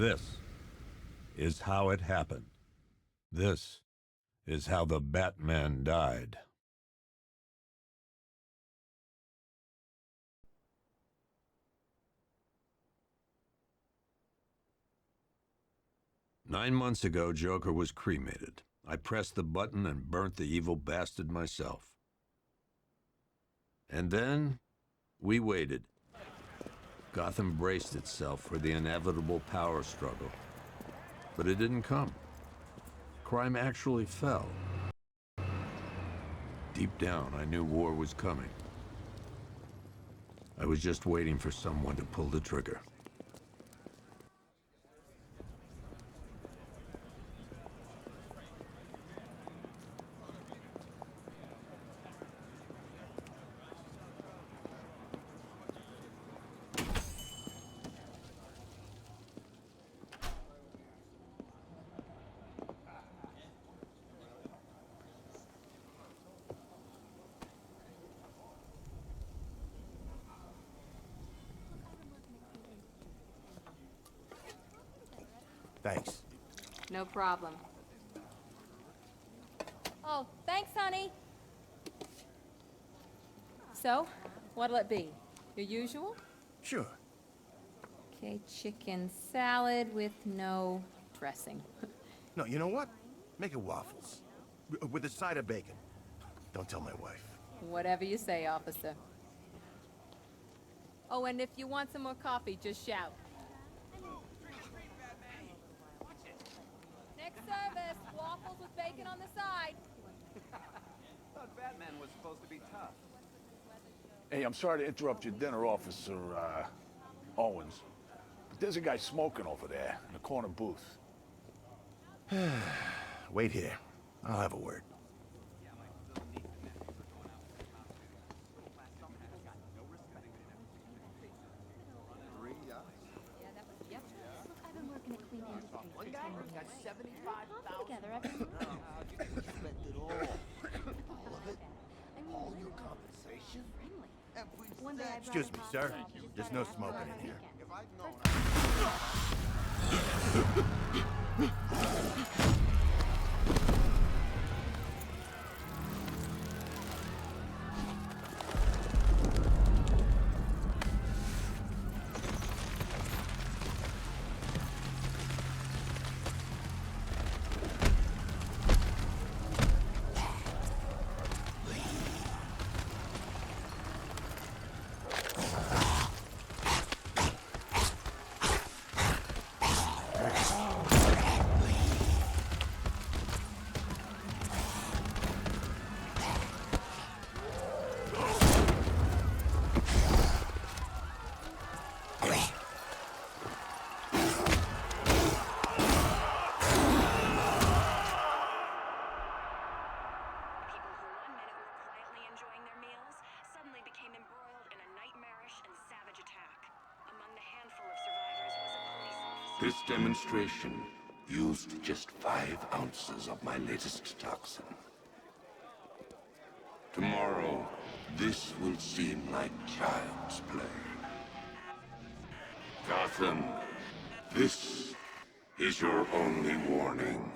This is how it happened. This is how the Batman died. Nine months ago, Joker was cremated. I pressed the button and burnt the evil bastard myself. And then, we waited. Gotham braced itself for the inevitable power struggle. But it didn't come. Crime actually fell. Deep down, I knew war was coming. I was just waiting for someone to pull the trigger. Thanks. No problem. Oh, thanks, honey. So, what'll it be? Your usual? Sure. Okay, chicken salad with no dressing. No, you know what? Make it waffles. With a side of bacon. Don't tell my wife. Whatever you say, officer. Oh, and if you want some more coffee, just shout. Next service, waffles with bacon on the side. Thought Batman was supposed to be tough. Hey, I'm sorry to interrupt your dinner, Officer, Owens. But there's a guy smoking over there in the corner booth. Wait here. I'll have a word. Excuse me, sir. There's no smoking in here. This demonstration used just 5 ounces of my latest toxin. Tomorrow, this will seem like child's play. Gotham, this is your only warning.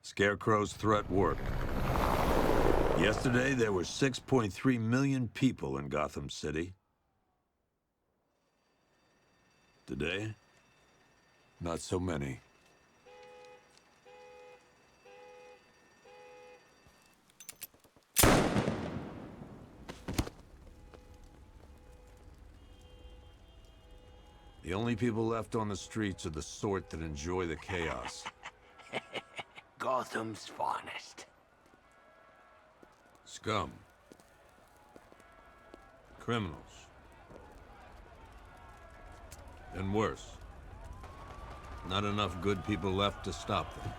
Scarecrow's threat worked. Yesterday, there were 6.3 million people in Gotham City. Today, not so many. The only people left on the streets are the sort that enjoy the chaos. Gotham's finest. Scum. Criminals. And worse. Not enough good people left to stop them.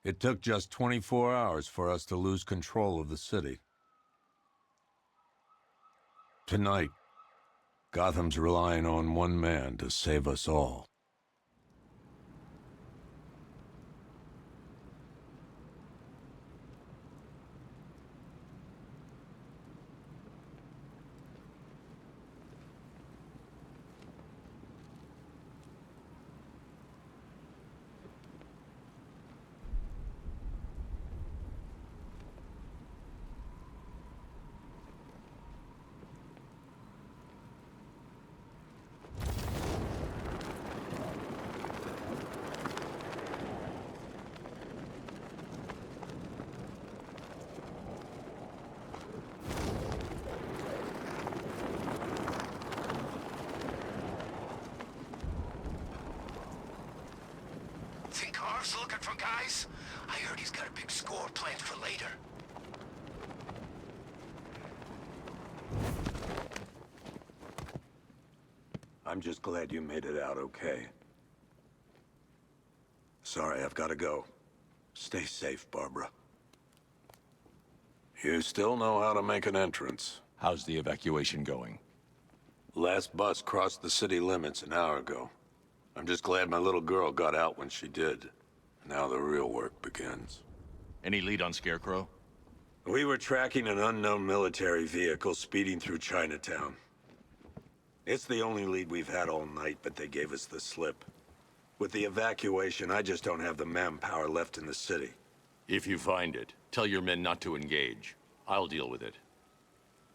It took just 24 hours for us to lose control of the city. Tonight, Gotham's relying on one man to save us all. Think Harv's looking for guys? I heard he's got a big score planned for later. I'm just glad you made it out okay. Sorry, I've got to go. Stay safe, Barbara. You still know how to make an entrance. How's the evacuation going? Last bus crossed the city limits an hour ago. I'm just glad my little girl got out when she did. Now the real work begins. Any lead on Scarecrow? We were tracking an unknown military vehicle speeding through Chinatown. It's the only lead we've had all night, but they gave us the slip. With the evacuation, I just don't have the manpower left in the city. If you find it, tell your men not to engage. I'll deal with it.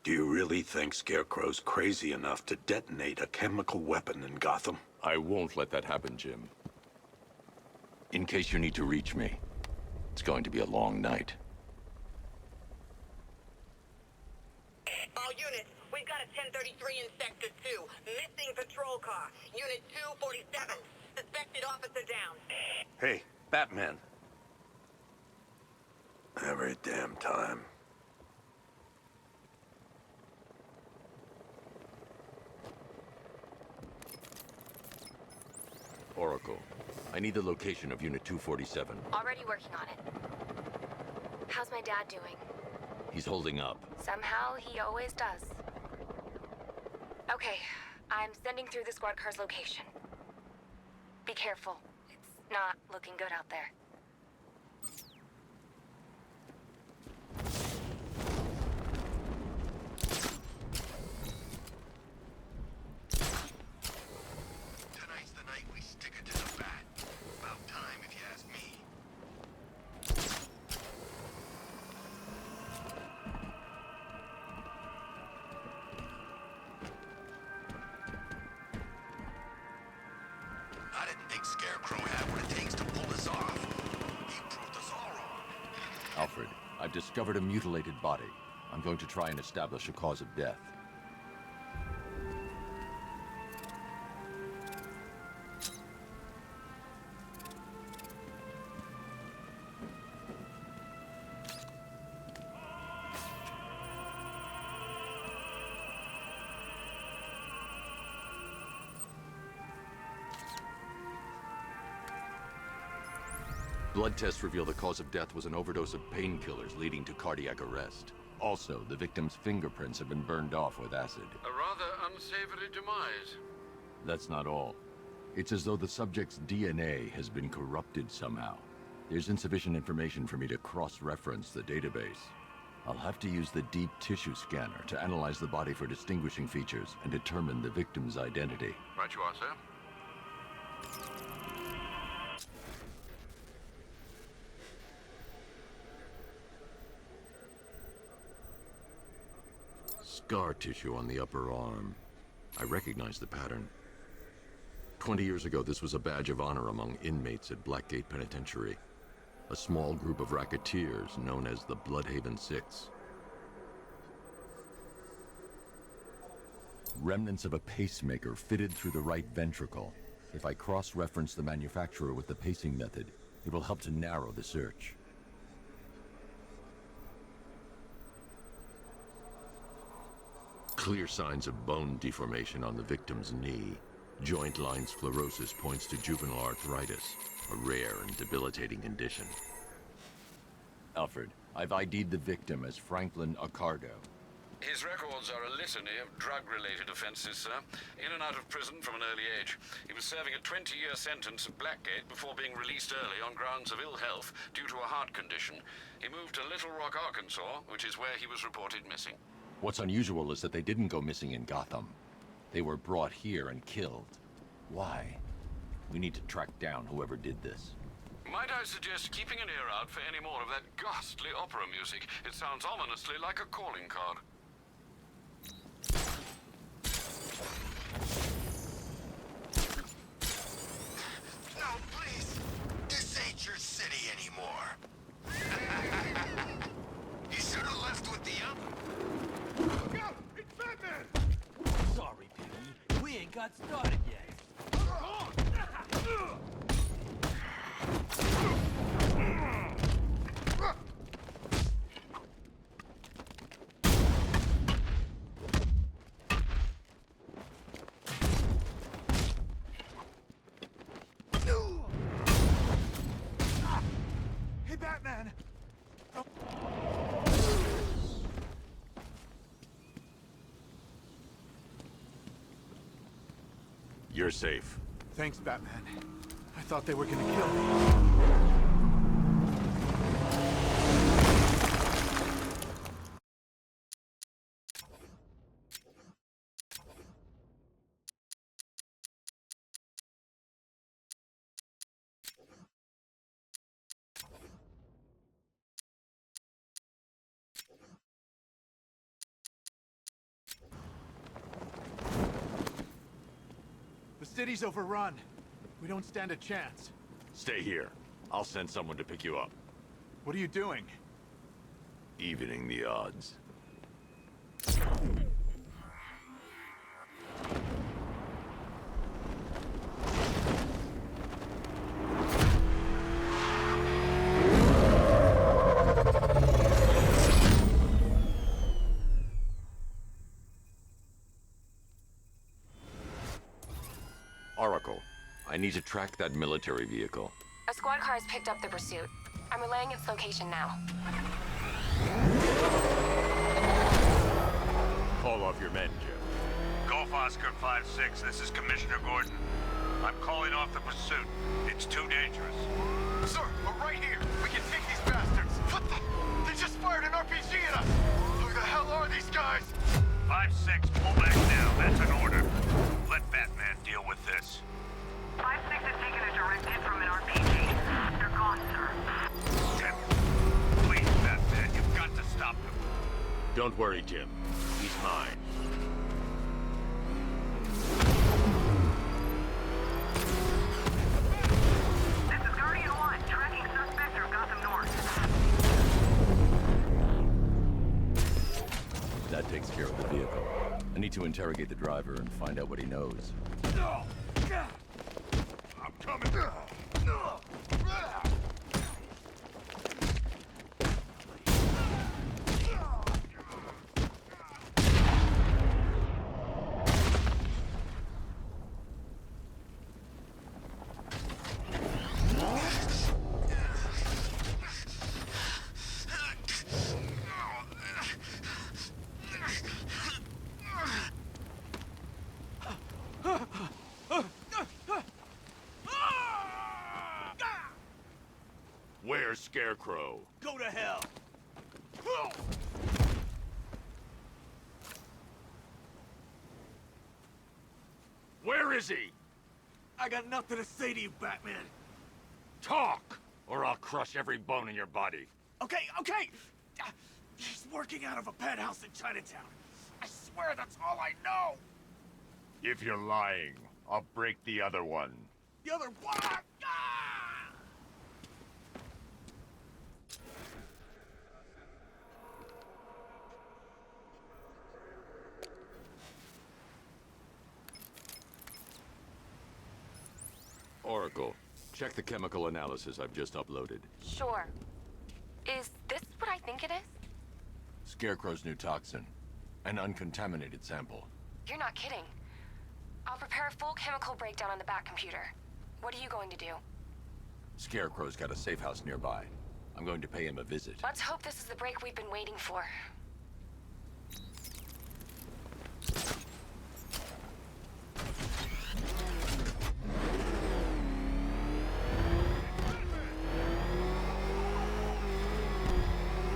Do you really think Scarecrow's crazy enough to detonate a chemical weapon in Gotham? I won't let that happen, Jim. In case you need to reach me, it's going to be a long night. All units, we've got a 1033 in Sector 2. Missing patrol car. Unit 247. Suspected officer down. Hey, Batman. Every damn time. Oracle, I need the location of Unit 247. Already working on it. How's my dad doing? He's holding up. Somehow, he always does. Okay, I'm sending through the squad car's location. Be careful. It's not looking good out there. Tonight's the night we stick it to the bat. About time, if you ask me. I didn't think Scarecrow had what it takes to pull this off. He proved us all wrong. Alfred, I've discovered a mutilated body. I'm going to try and establish a cause of death. Blood tests reveal the cause of death was an overdose of painkillers leading to cardiac arrest. Also, the victim's fingerprints have been burned off with acid. A rather unsavory demise. That's not all. It's as though the subject's DNA has been corrupted somehow. There's insufficient information for me to cross-reference the database. I'll have to use the deep tissue scanner to analyze the body for distinguishing features and determine the victim's identity. Right you are, sir. Scar tissue on the upper arm. I recognize the pattern. 20 years ago, this was a badge of honor among inmates at Blackgate Penitentiary. A small group of racketeers known as the Bloodhaven Six. Remnants of a pacemaker fitted through the right ventricle. If I cross-reference the manufacturer with the pacing method, it will help to narrow the search. Clear signs of bone deformation on the victim's knee. Joint line sclerosis points to juvenile arthritis, a rare and debilitating condition. Alfred, I've ID'd the victim as Franklin Accardo. His records are a litany of drug-related offenses, sir. In and out of prison from an early age. He was serving a 20-year sentence at Blackgate before being released early on grounds of ill health due to a heart condition. He moved to Little Rock, Arkansas, which is where he was reported missing. What's unusual is that they didn't go missing in Gotham. They were brought here and killed. Why? We need to track down whoever did this. Might I suggest keeping an ear out for any more of that ghastly opera music? It sounds ominously like a calling card. No, please. This ain't your city anymore. You should have left with the other. Look out! It's Batman! Sorry, Piggy. We ain't got started yet. Hey, Batman! You're safe. Thanks, Batman. I thought they were gonna kill me. The city's overrun. We don't stand a chance. Stay here. I'll send someone to pick you up. What are you doing? Evening the odds. Oracle, I need to track that military vehicle. A squad car has picked up the pursuit. I'm relaying its location now. Call off your men, Jim. Golf Oscar 5-6, this is Commissioner Gordon. I'm calling off the pursuit. It's too dangerous. Sir, we're right here. We can take these bastards. What the? They just fired an RPG at us. Who the hell are these guys? 5-6, pull back now. That's an order. Let Batman deal with this. 5-6 has taken a direct hit from an RPG. They're gone, sir. Jim, please, Batman, you've got to stop them. Don't worry, Jim. He's mine. This is Guardian 1, tracking suspect through Gotham North. That takes care of the vehicle. I need to interrogate the driver and find out what he knows. I'm coming. Where's Scarecrow? Go to hell. Where is he? I got nothing to say to you, Batman. Talk, or I'll crush every bone in your body. Okay. He's working out of a penthouse in Chinatown. I swear that's all I know. If you're lying, I'll break the other one. The other one. Ah! Oracle, check the chemical analysis I've just uploaded. Sure. Is this what I think it is? Scarecrow's new toxin. An uncontaminated sample. You're not kidding. I'll prepare a full chemical breakdown on the back computer. What are you going to do? Scarecrow's got a safe house nearby. I'm going to pay him a visit. Let's hope this is the break we've been waiting for.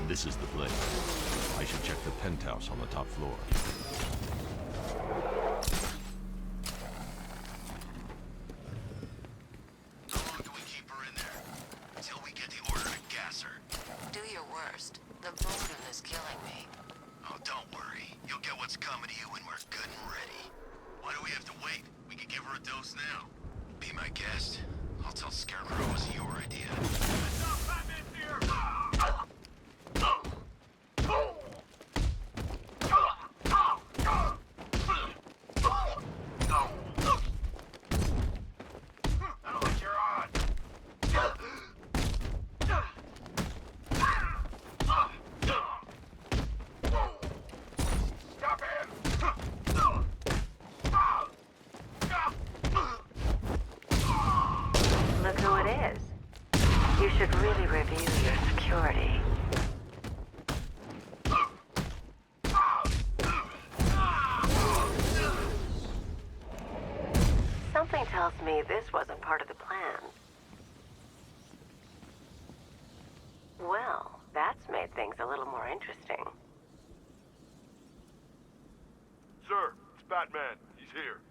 This is the place. I should check the penthouse on the top floor. How long do we keep her in there? Until we get the order to gas her. Do your worst. The boredom is killing me. Oh, don't worry. You'll get what's coming to you when we're good and ready. Why do we have to wait? We could give her a dose now. Be my guest. I'll tell Scarecrow it was your idea. Batman's here! Look who it is. You should really review your security. Something tells me this wasn't part of the plan. Well, that's made things a little more interesting. Sir, it's Batman. He's here.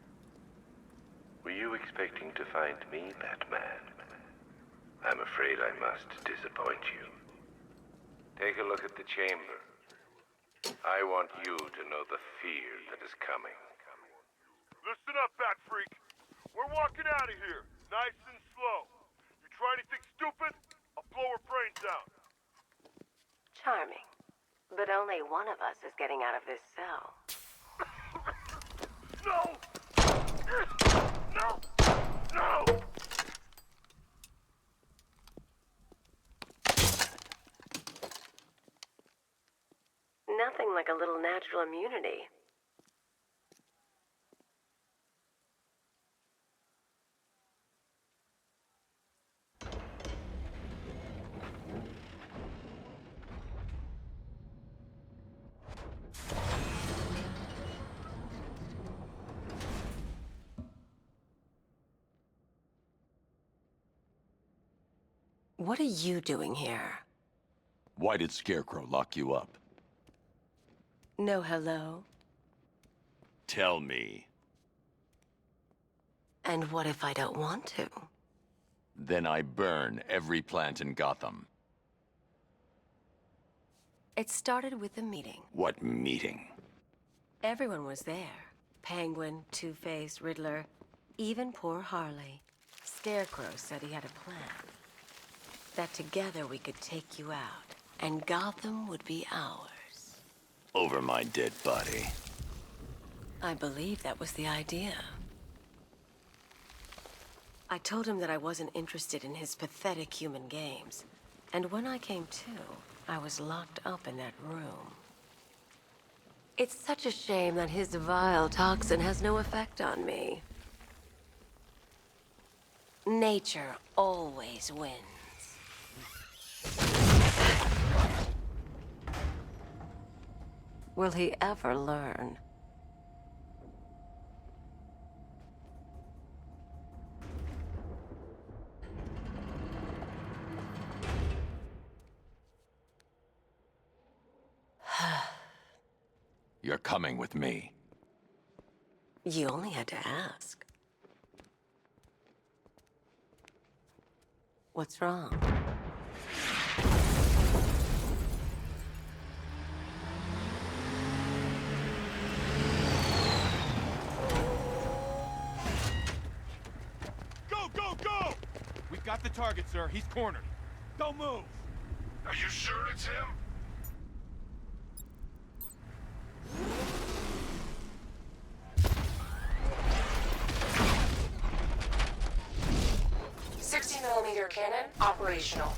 Were you expecting to find me, Batman? I'm afraid I must disappoint you. Take a look at the chamber. I want you to know the fear that is coming. Listen up, Bat Freak. We're walking out of here, nice and slow. You try anything stupid, I'll blow her brains out. Charming. But only one of us is getting out of this cell. No! No! No! Nothing like a little natural immunity. What are you doing here? Why did Scarecrow lock you up? No hello? Tell me. And what if I don't want to? Then I burn every plant in Gotham. It started with a meeting. What meeting? Everyone was there. Penguin, Two-Face, Riddler, even poor Harley. Scarecrow said he had a plan. That together we could take you out, and Gotham would be ours. Over my dead body. I believe that was the idea. I told him that I wasn't interested in his pathetic human games. And when I came to, I was locked up in that room. It's such a shame that his vile toxin has no effect on me. Nature always wins. Will he ever learn? You're coming with me. You only had to ask. What's wrong? Go, go! We've got the target, sir. He's cornered. Don't move! Are you sure it's him? Leader cannon operational.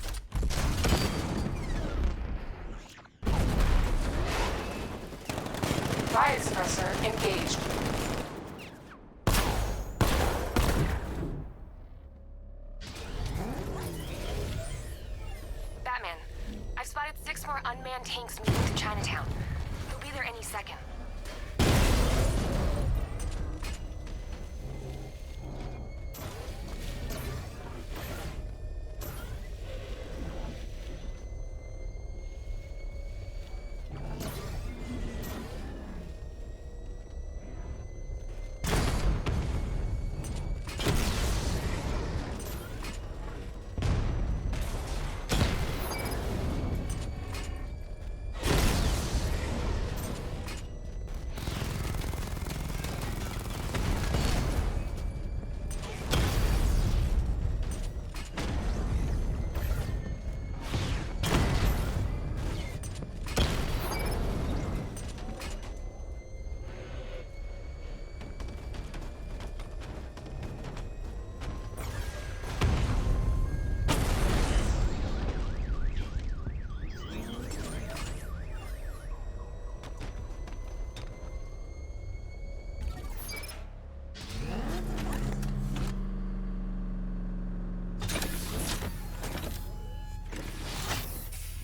Riot suppressor engaged. Batman, I've spotted 6 more unmanned tanks moving through Chinatown. They'll be there any second.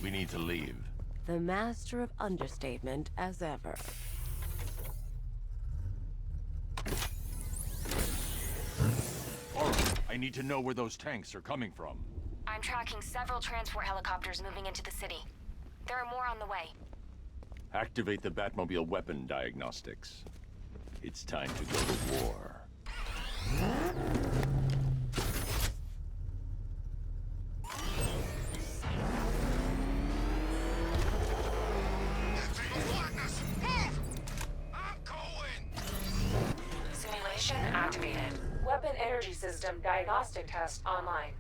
We need to leave. The master of understatement as ever. I need to know where those tanks are coming from. I'm tracking several transport helicopters moving into the city. There are more on the way. Activate the Batmobile weapon diagnostics. It's time to go to war. Simulation activated. Weapon energy system diagnostic test online.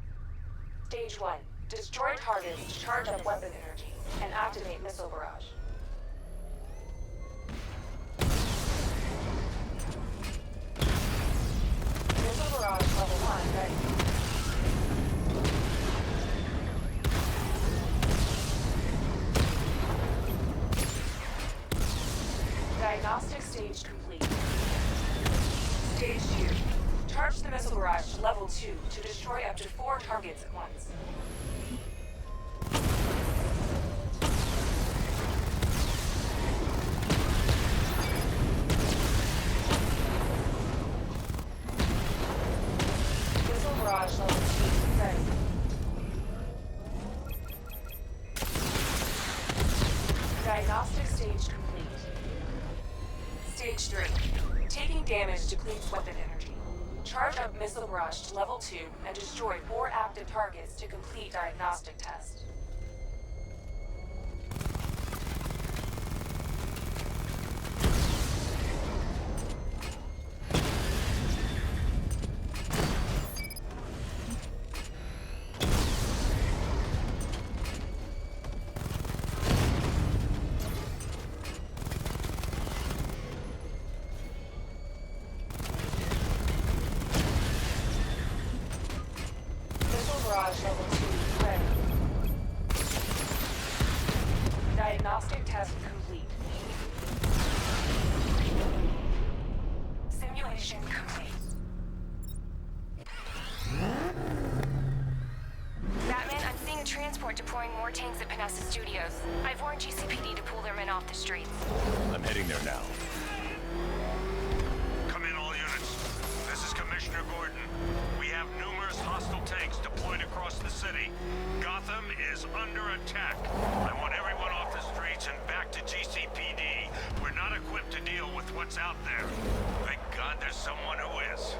Stage 1. Destroy targets to charge up weapon energy and activate missile barrage. Missile barrage level 1 ready. Diagnostic stage complete. Stage 2. Charge the missile barrage to level 2 to destroy up to 4 targets at once. Missile barrage level 2 ready. Diagnostic stage complete. Stage 3. Taking damage depletes weapon energy. Charge up missile barrage to level 2 and destroy 4 active targets to complete diagnostic test. Barrage level 2 ready. Diagnostic test complete. Simulation complete. Batman, I'm seeing a transport deploying more tanks at Panessa Studios. I've warned GCPD to pull their men off the streets. I'm heading there now. Come in, all units. This is Commissioner Gordon. We have numerous hostile tanks deployed across the city. Gotham is under attack. I want everyone off the streets and back to GCPD. We're not equipped to deal with what's out there. Thank God there's someone who is.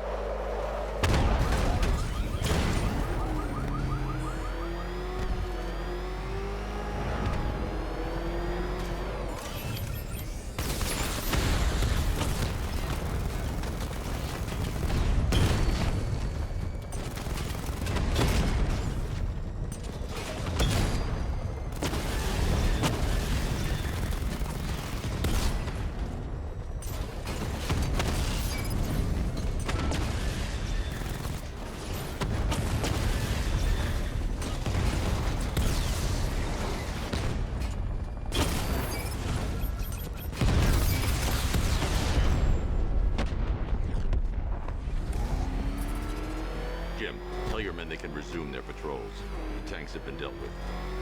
Tell your men they can resume their patrols. The tanks have been dealt with.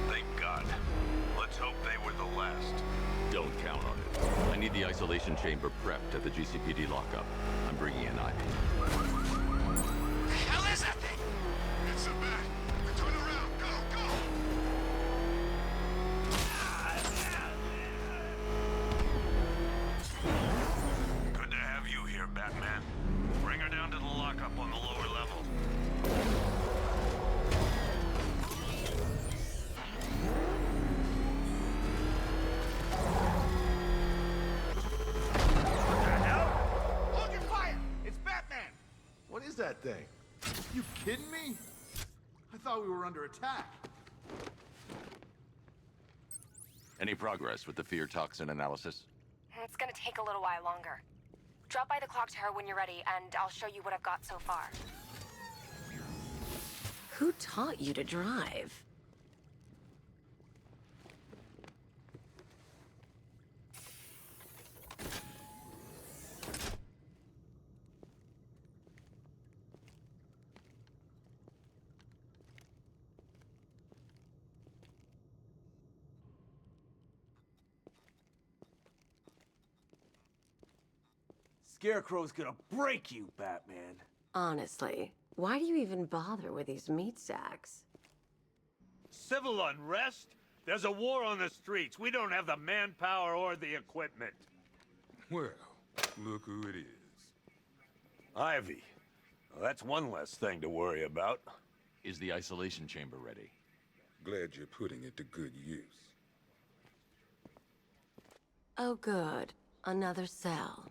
Thank God. Let's hope they were the last. Don't count on it. I need the isolation chamber prepped at the GCPD lockup. I'm bringing in Ivy. The hell is that thing? It's a bat. Turn around. Go, go! Good to have you here, Batman. Bring her down to the lockup on the lower level. Hold your fire! It's Batman! What is that thing? You kidding me? I thought we were under attack. Any progress with the fear toxin analysis? It's gonna take a little while longer. Drop by the clock tower when you're ready, and I'll show you what I've got so far. Who taught you to drive? Scarecrow's gonna break you, Batman. Honestly, why do you even bother with these meat sacks? Civil unrest? There's a war on the streets. We don't have the manpower or the equipment. Well, look who it is. Ivy. Well, that's one less thing to worry about. Is the isolation chamber ready? Glad you're putting it to good use. Oh, good. Another cell.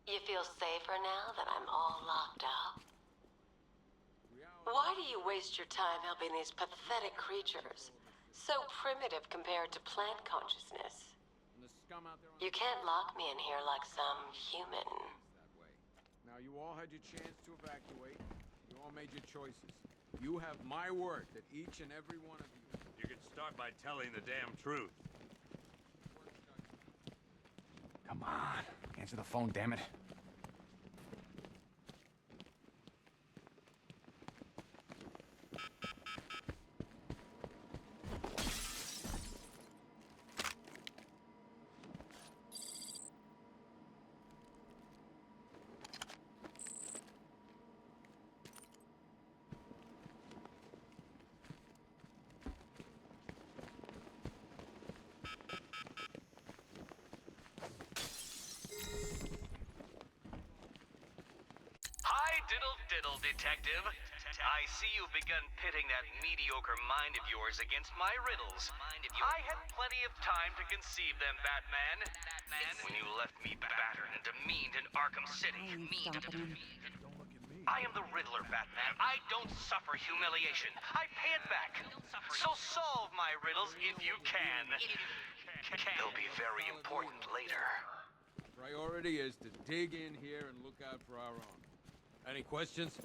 You feel safer now that I'm all locked up? Why do you waste your time helping these pathetic creatures? So primitive compared to plant consciousness. You can't lock me in here like some human. Now, you all had your chance to evacuate. You all made your choices. You have my word that each and every one of you... You can start by telling the damn truth. Come on. Answer the phone, damn it. Diddle, detective. I see you've begun pitting that mediocre mind of yours against my riddles. I had plenty of time to conceive them, Batman. When you left me battered and demeaned in Arkham City. I am the Riddler, Batman. I don't suffer humiliation. I pay it back. So solve my riddles if you can. They'll be very important later. Priority is to dig in here and look out for our own. Any questions?